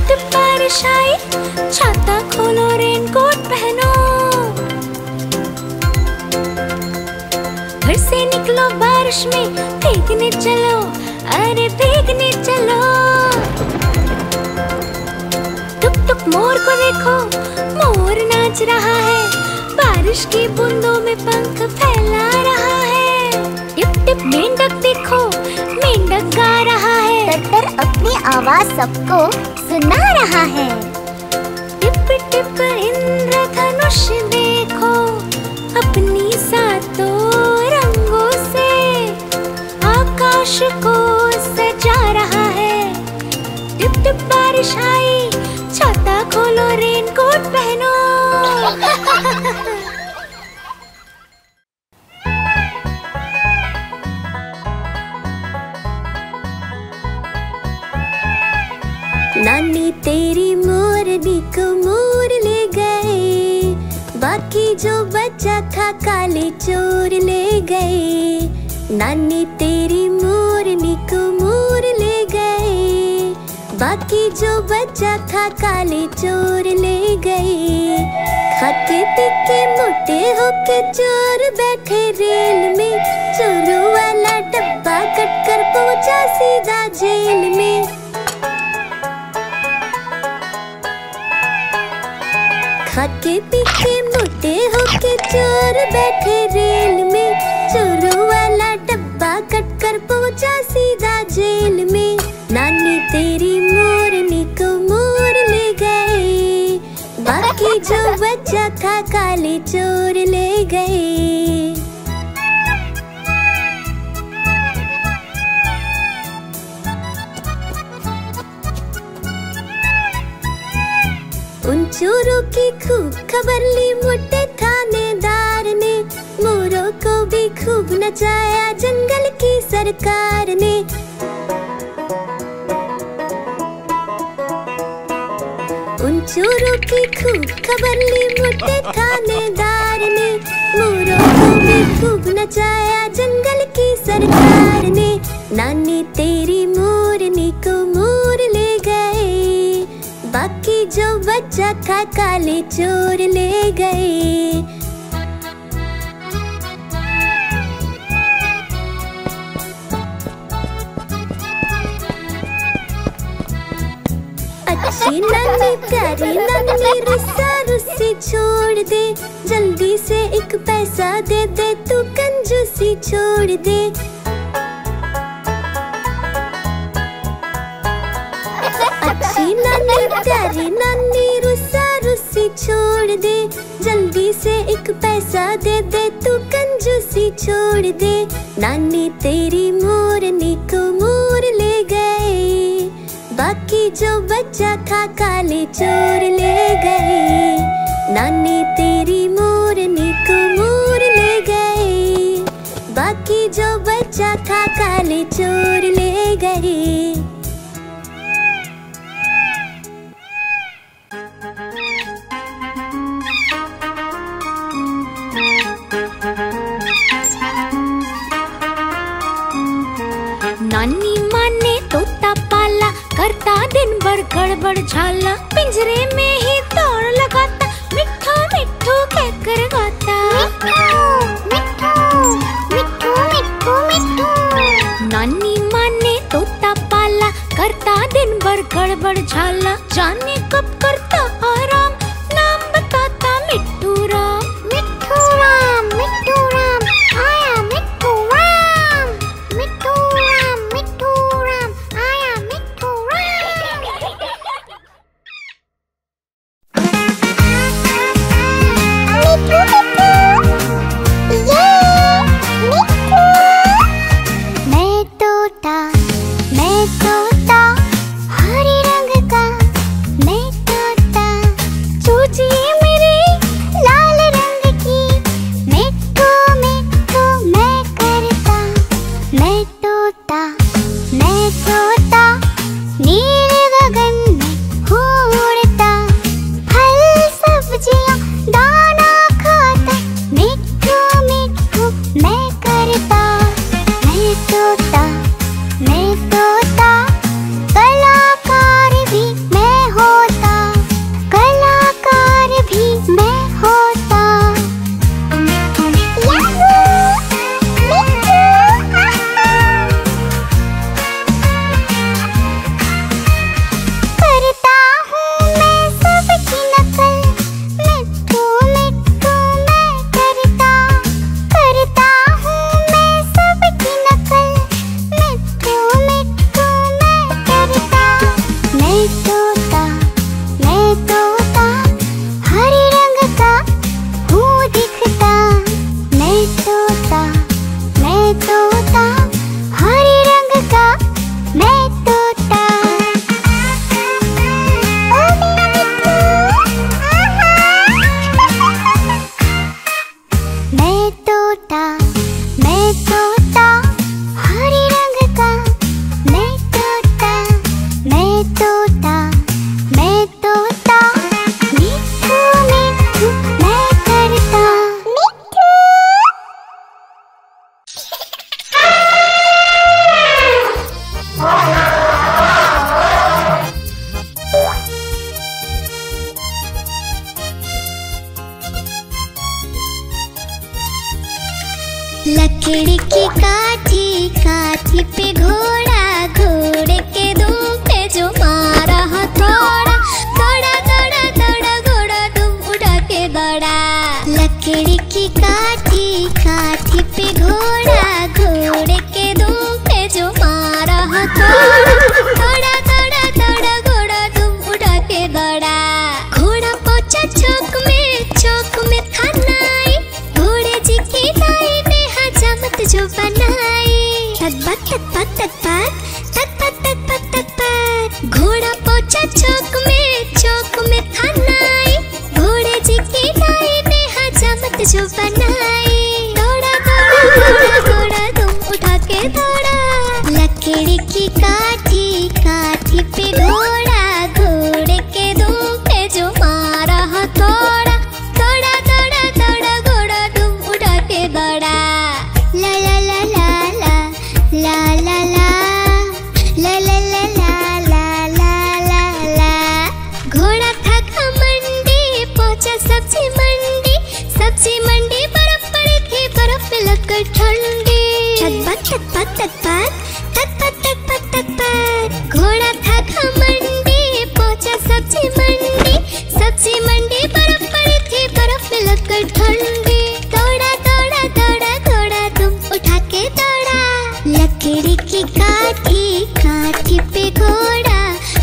Tip बारिश आई, छाता खोलो रेनकोट पहनो। घर से निकलो बारिश में, भीगने चलो, अरे भीगने चलो। टुक टुक मोर को देखो, मोर नाच रहा है, बारिश की बूंदों में पंख फैला रहा है। टिप टिप मेंढक देखो, मेंढक गा रहा है, तर अपनी आवाज सबको सुना रहा है। टिप टिप इंद्रधनुष देखो, अपनी सातों रंगों से आकाश को सजा रहा है। टिप टिप बारिश आई, छाता खोलो रेनकोट पहनो। नानी तेरी मोरनी को मोर ले गए, बाकी जो बचा था काले चोर ले गए। नानी तेरी मोरनी को मोर ले गए, बाकी जो बचा था काले चोर ले गए। खाते पीके मोटे होके चोर बैठे रेल में, चोरों वाला डब्बा कट कर पहुंचा सीधा जेल में। खाके पीके मोटे होके चोर बैठे रेल में, चोरों वाला डब्बा कट कर पहुंचा सीधा जेल में। नानी तेरी मोरनी को मोर ले गए, बाकी जो बचा था काले चोर ले गए। उन चोरों की खूब खबर ली मोटे थानेदार ने, मोरों को भी खूब नचाया जंगल की सरकार ने। उन चोरों की खूब खबर ली मोटे थानेदार ने, मोरों को भी खूब नचाया जंगल की सरकार ने। नानी तेरी मोरनी को मोर ले गए, बाकी जो बचा था काले चोर ले गए। अच्छी नानी प्यारी नानी रुस्सा रुस्सी छोड़ दे, जल्दी से एक पैसा दे दे, तू कंजूसी छोड़ दे। अच्छी नानी प्यारी नानी रुस्सा रुस्सी छोड़ दे, जल्दी से एक पैसा दे दे, तू कंजूसी छोड़ दे। नानी तेरी मोरनी को मोर ले गए, बाकी जो बचा था काले चोर ले गए। नानी तेरी मोरनी को मोर ले गए, बाकी जो बचा था काले चोर ले गए। नानी माँ ने तोता पाला, करता दिन भर गड़बड़ झाला, पिंजरे में ही दौड़ लगाता, मिट्ठू मिट्ठू कहकर गाता। मिट्ठू मिट्ठू मिट्ठू मिट्ठू। नानी माँ ने तोता पाला, तोता, मैं तोता हरे रंग का। मैं तोता, मैं तोता, मैं तोता, मिट्ठू मिट्ठू मैं करता। मिट्ठू लकड़ी की काठी, काठी पे घोड़ा, घोड़े के दुम पे जो मारा हथौड़ा। दौड़ा दौड़ा दौड़ा घोड़ा दुम उठा के दौड़ा। लकड़ी की काठी, काठी पे घोड़ा, घोड़े के दुम पे जो मारा हथौड़ा। दौड़ा दौड़ा दौड़ा घोड़ा दुम उठा के दौड़ा। घोड़ा पहुंचा चौक में खानाई, घोड़े जी की दाई ने हजामत जो बनाई। तक पत तक पत घोड़ा पहुंचा चौक में खानाई, घोड़े जी की दाई ने हजामत जो बनाई। दौड़ा दौड़ा दौड़ा घोड़ा दुम उठा के दौड़ा। लकड़ी की काठी, काठी पे घोड़ा, घोड़े के दुम पे जो मारा हथौड़ा। दौड़ा दौड़ा दौड़ा घोड़ा दुम उठा के दौड़ा। ला ला ला ला ला ला ला ला ला ला ला ला ला ला ला। घोड़ा था घमंडी, पहुंचा सब्जी मंडी, सब्जी मंडी बर्फ पड़ी थी, बर्फ में लगकर ठंडी। घोड़ा था घमंडी, पहुंचा सब्जी मंडी, सब्जी मंडी बर्फ पड़ी थी, बर्फ में लगकर ठंडी। दौड़ा दौड़ा दौड़ा घोड़ा दुम उठा के दौड़ा। लकड़ी की काठी, काठी पे घोड़ा,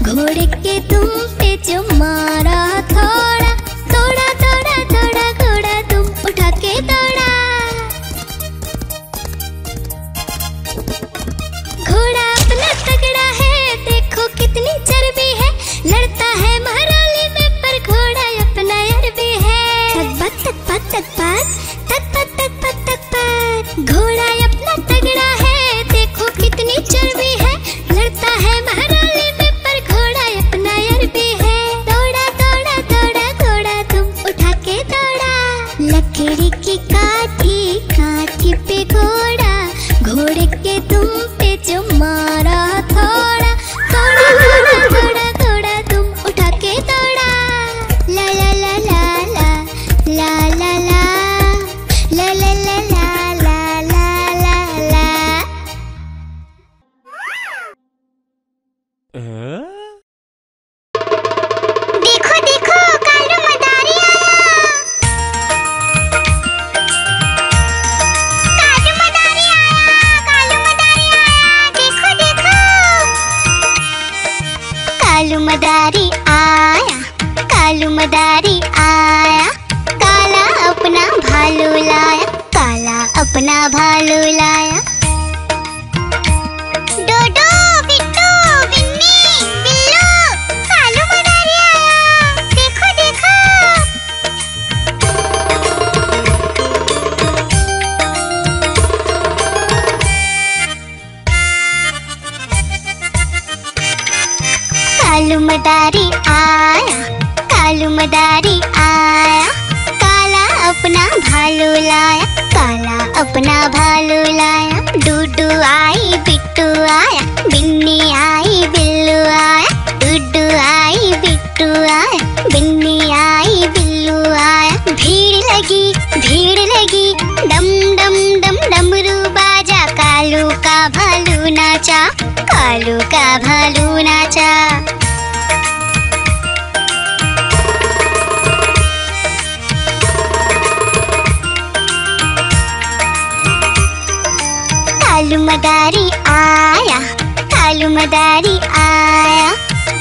घोड़े के दुम पे जो मारा हथौड़ा। दौड़ा दौड़ा दौड़ा घोड़ा दुम उठा के दौड़ा। घोड़ा अपना तगड़ा है, देखो कितनी चर्बी है, लड़ता है महराली में पर घोड़ा अपना अरबी है। घोड़ा अपना तगड़ा है, देखो कितनी चर्बी है, लड़ता है महराली में पर घोड़ा अपना अरबी है। दौड़ा दौड़ा दौड़ा घोड़ा तुम उठा के दौड़ा। लकड़ी की काठी, काठी पे घोड़ा, घोड़े के तुम पे जो मारा थोड़ा। दौड़ा दौड़ा दौड़ा घोड़ा तुम उठा के दौड़ा। ला ला ला ला ला ला ला ला ला ला ला ला ला ला ला ला। देखो देखो कालू मदारी आया। कालू मदारी आया, कालू मदारी आया। देखो देखो कालू मदारी आया, कालू मदारी आया। काला अपना भालू लाया, काला अपना भालू लाया। डोडो बिट्टू बिन्नी बिल्लू, कालू मदारी आया। देखो देखो कालू मदारी आया, कालू मदारी आया। काला अपना भालू लाया, काला अपना भालू लाया। डूडू आई बिट्टू आया, बिन्नी आई बिल्लू आया। डूडू आई बिट्टू आया, बिन्नी आई बिल्लू आया। भीड़ लगी डम डम डम डमरू बाजा। कालू का भालू नाचा, कालू का भालू नाचा। कालू मदारी आया, कालू मदारी आया।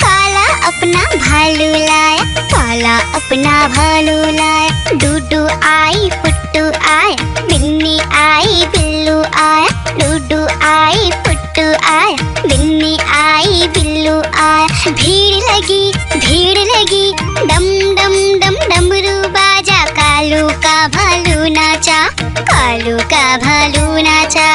काला अपना भालू लाया, काला अपना भालू लाया। डूडू आई फुट्टू आया, बिन्नी आई बिल्लू आया। डूडू आई फुट्टू आया, बिन्नी आई बिल्लू आया। भीड़ लगी डम डम डम डमरू बाजा। कालू का भालू नाचा, कालू का भालू नाचा।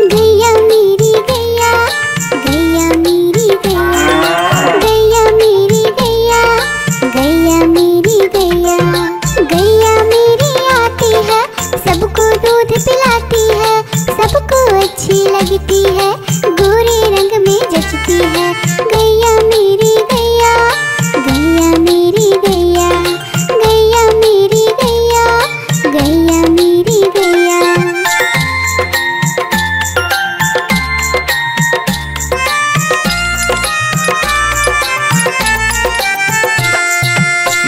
गैया मेरी गैया, गैया मेरी गैया, गैया मेरी गैया, गैया मेरी गैया। गैया मेरी आती है, सबको दूध पिलाती है, सबको अच्छी लगती है, गोरे रंग में जचती है। गैया मेरी गैया, गैया मेरी गैया, गैया मेरी गैया, गैया मेरी गैया।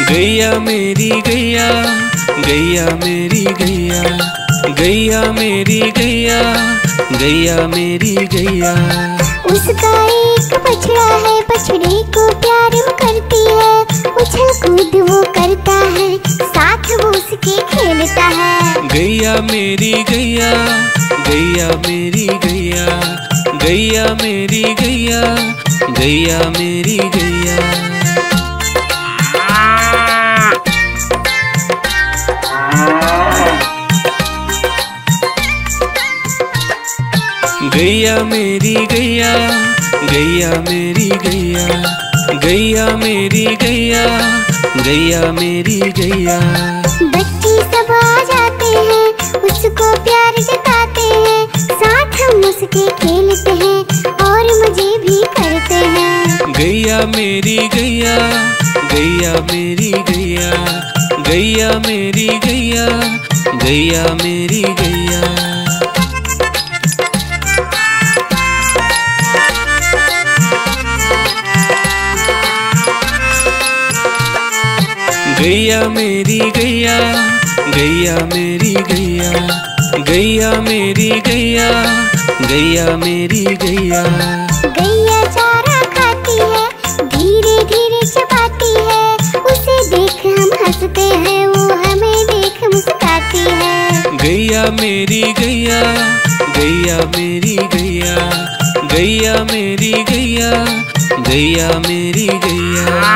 गैया मेरी गैया, गैया मेरी गैया, गैया मेरी गैया, गैया मेरी गैया। उसका एक बछड़ा है, बछड़े को प्यार वो करती है, उछल कूद वो करता है, साथ वो उसके खेलता है। गैया मेरी गैया, गैया मेरी गैया, गैया मेरी गैया, गैया मेरी गैया। गैया मेरी गैया, गैया मेरी गैया, गैया मेरी गैया, गैया मेरी गैया। बच्चे सब आ जाते हैं, उसको प्यार जताते हैं, साथ हम उसके खेलते हैं और मजे भी करते हैं। गैया मेरी गैया, गैया मेरी गैया, गैया मेरी गैया, गैया मेरी गैया। गैया मेरी गैया, गैया मेरी गैया, गैया मेरी गैया, गैया मेरी गैया। गैया चारा खाती है, धीरे धीरे चबाती है, उसे देख हम हंसते हैं, वो हमें देख मुस्कुराती है। गैया मेरी गैया, गैया मेरी गैया, गैया मेरी गैया, गैया मेरी गैया।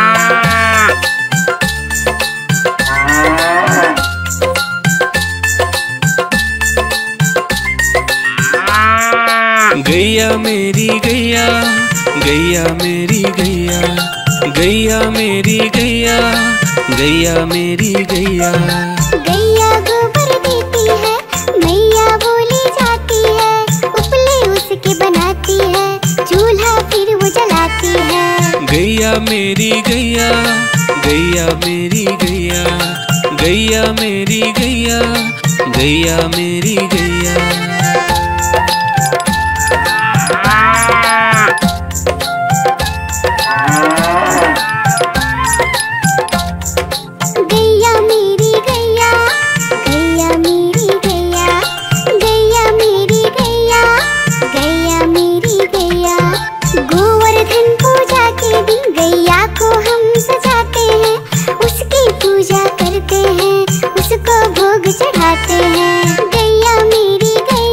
गैया मेरी गैया, गैया मेरी गैया, गैया मेरी गैया, गैया मेरी गैया। गैया गोबर देती है, मैया बोली जाती है, उपले उसके बनाती है, चूल्हा फिर वो जलाती है। गैया मेरी गैया, गैया मेरी गैया, गैया मेरी गैया, गैया मेरी गैया। गैया मेरी गैया, गैया मेरी गैया, गैया मेरी गैया, गैया मेरी गैया। गोवर्धन पूजा के दिन गैया को हम सजाते हैं, उसकी पूजा करते हैं, उसको भोग चढ़ाते हैं। गैया मेरी गैया।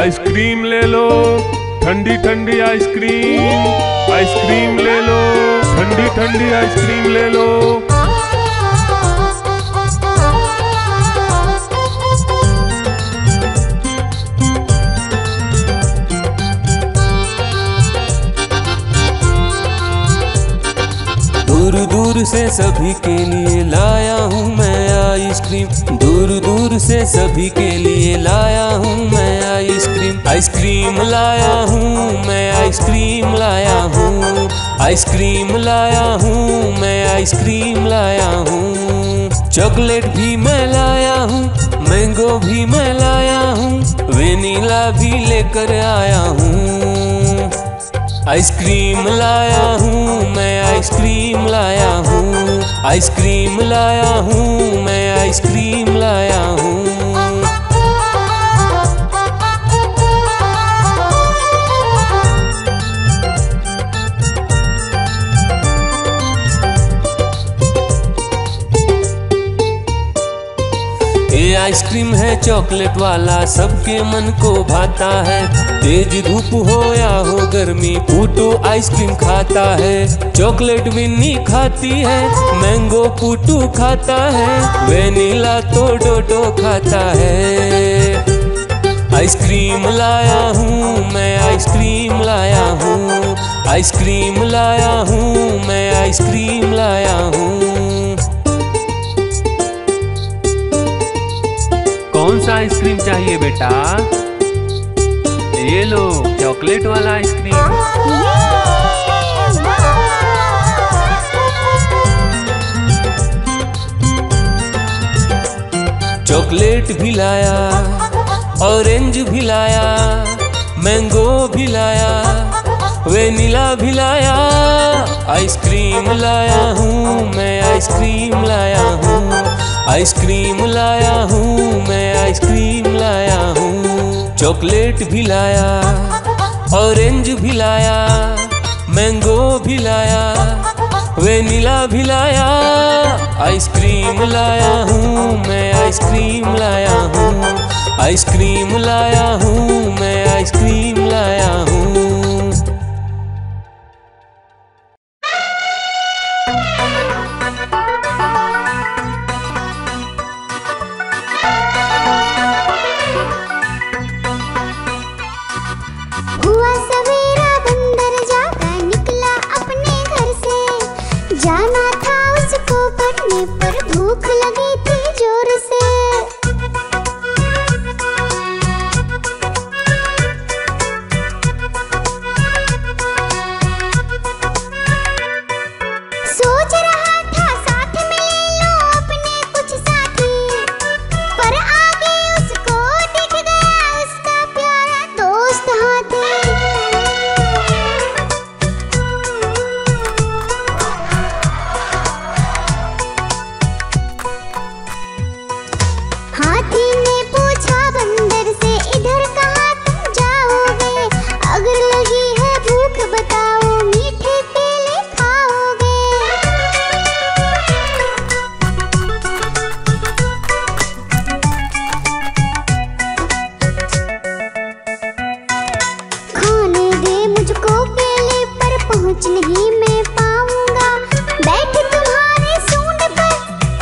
आइसक्रीम ले लो, ठंडी ठंडी आइसक्रीम। आइसक्रीम ले लो, ठंडी ठंडी आइसक्रीम ले लो। दूर दूर से सभी के लिए लाया हूँ मैं आइसक्रीम। दूर दूर से सभी के लिए लाया हूँ मैं आइसक्रीम। आइसक्रीम लाया हूँ मैं, आइसक्रीम लाया हूँ। आइसक्रीम लाया हूँ मैं, आइसक्रीम लाया हूँ। चॉकलेट भी मैं लाया हूँ, मैंगो भी मैं लाया हूँ, वेनिला भी लेकर आया हूँ। आइसक्रीम लाया हूँ मैं, आइसक्रीम लाया हूँ। आइसक्रीम लाया हूँ मैं, आइसक्रीम लाया हूँ। ये आइसक्रीम है चॉकलेट वाला, सबके मन को भाता है। तेज धूप हो या हो गर्मी, पूटू आइसक्रीम खाता है। चॉकलेट विन्नी खाती है, मैंगो पूटू खाता है, वेनिला तो डोडो खाता है। आइसक्रीम लाया हूँ मैं, आइसक्रीम लाया हूँ। आइसक्रीम लाया हूँ मैं, आइसक्रीम लाया हूँ। कौन सा आइसक्रीम चाहिए बेटा? ये लो चॉकलेट वाला आइसक्रीम। चॉकलेट भी लाया, ऑरेंज भी लाया, मैंगो भी लाया, वेनिला भी लाया। आइसक्रीम लाया हूँ मैं, आइसक्रीम लाया हूँ। आइसक्रीम लाया हूँ मैं, आइसक्रीम लाया हूँ। चॉकलेट भी लाया, ऑरेंज भी लाया, मैंगो भी लाया, वेनिला भी लाया। आइसक्रीम लाया हूँ मैं, आइसक्रीम लाया हूँ। आइसक्रीम लाया हूँ मैं, आइसक्रीम लाया हूँ। हुआ सवेरा बंदर जागा निकला अपने घर से। जाना था उसको पढ़ने पर भूख लगी थी जोर से। सोच रहा था साथ में ले लो अपने कुछ साथी, पर आगे उसको दिख गया उसका प्यारा दोस्त हाथी। हाथी ने पूछा बंदर से, इधर कहाँ तुम जाओगे? अगर लगी है भूख बताओ, मीठे केले खाओगे? खाने दे मुझको केले, पर पहुँच नहीं मैं पाऊंगा। बैठ तुम्हारे सूंड पर,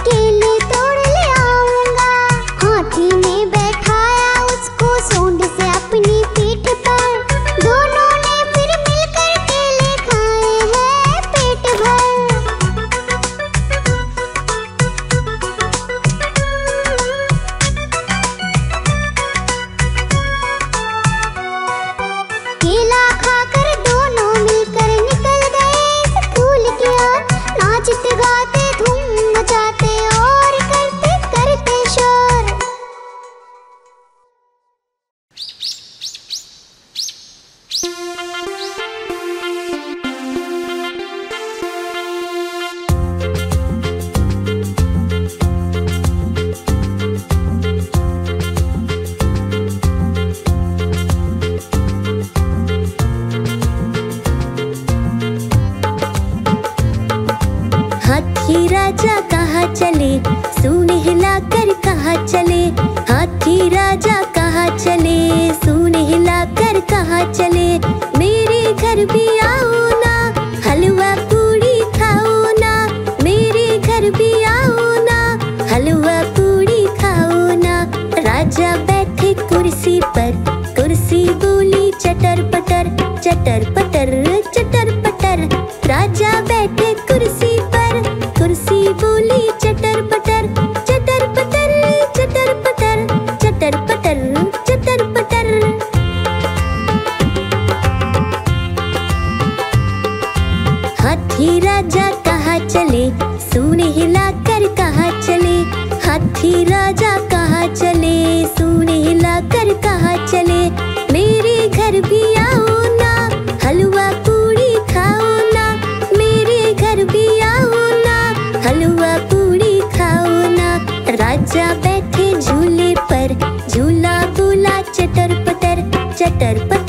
केले तोड़ ले आऊंगा। हाथी ने बैठाया उसको सूंड से अपनी पीठ पर। दोनों ने फिर मिलकर केले खाए हैं पेट भर। केला खाकर दोनों मिलकर निकल गए स्कूल की ओर। नाचते गाते धूम मचाते और करते करते शोर। हाथी राजा कहाँ चले, सूने हिलाकर कहाँ चले। हाथी राजा कहाँ चले, सूने आओ ना। राजा बैठे झूले पर, झूला बुला चटर पटर, चटर पटर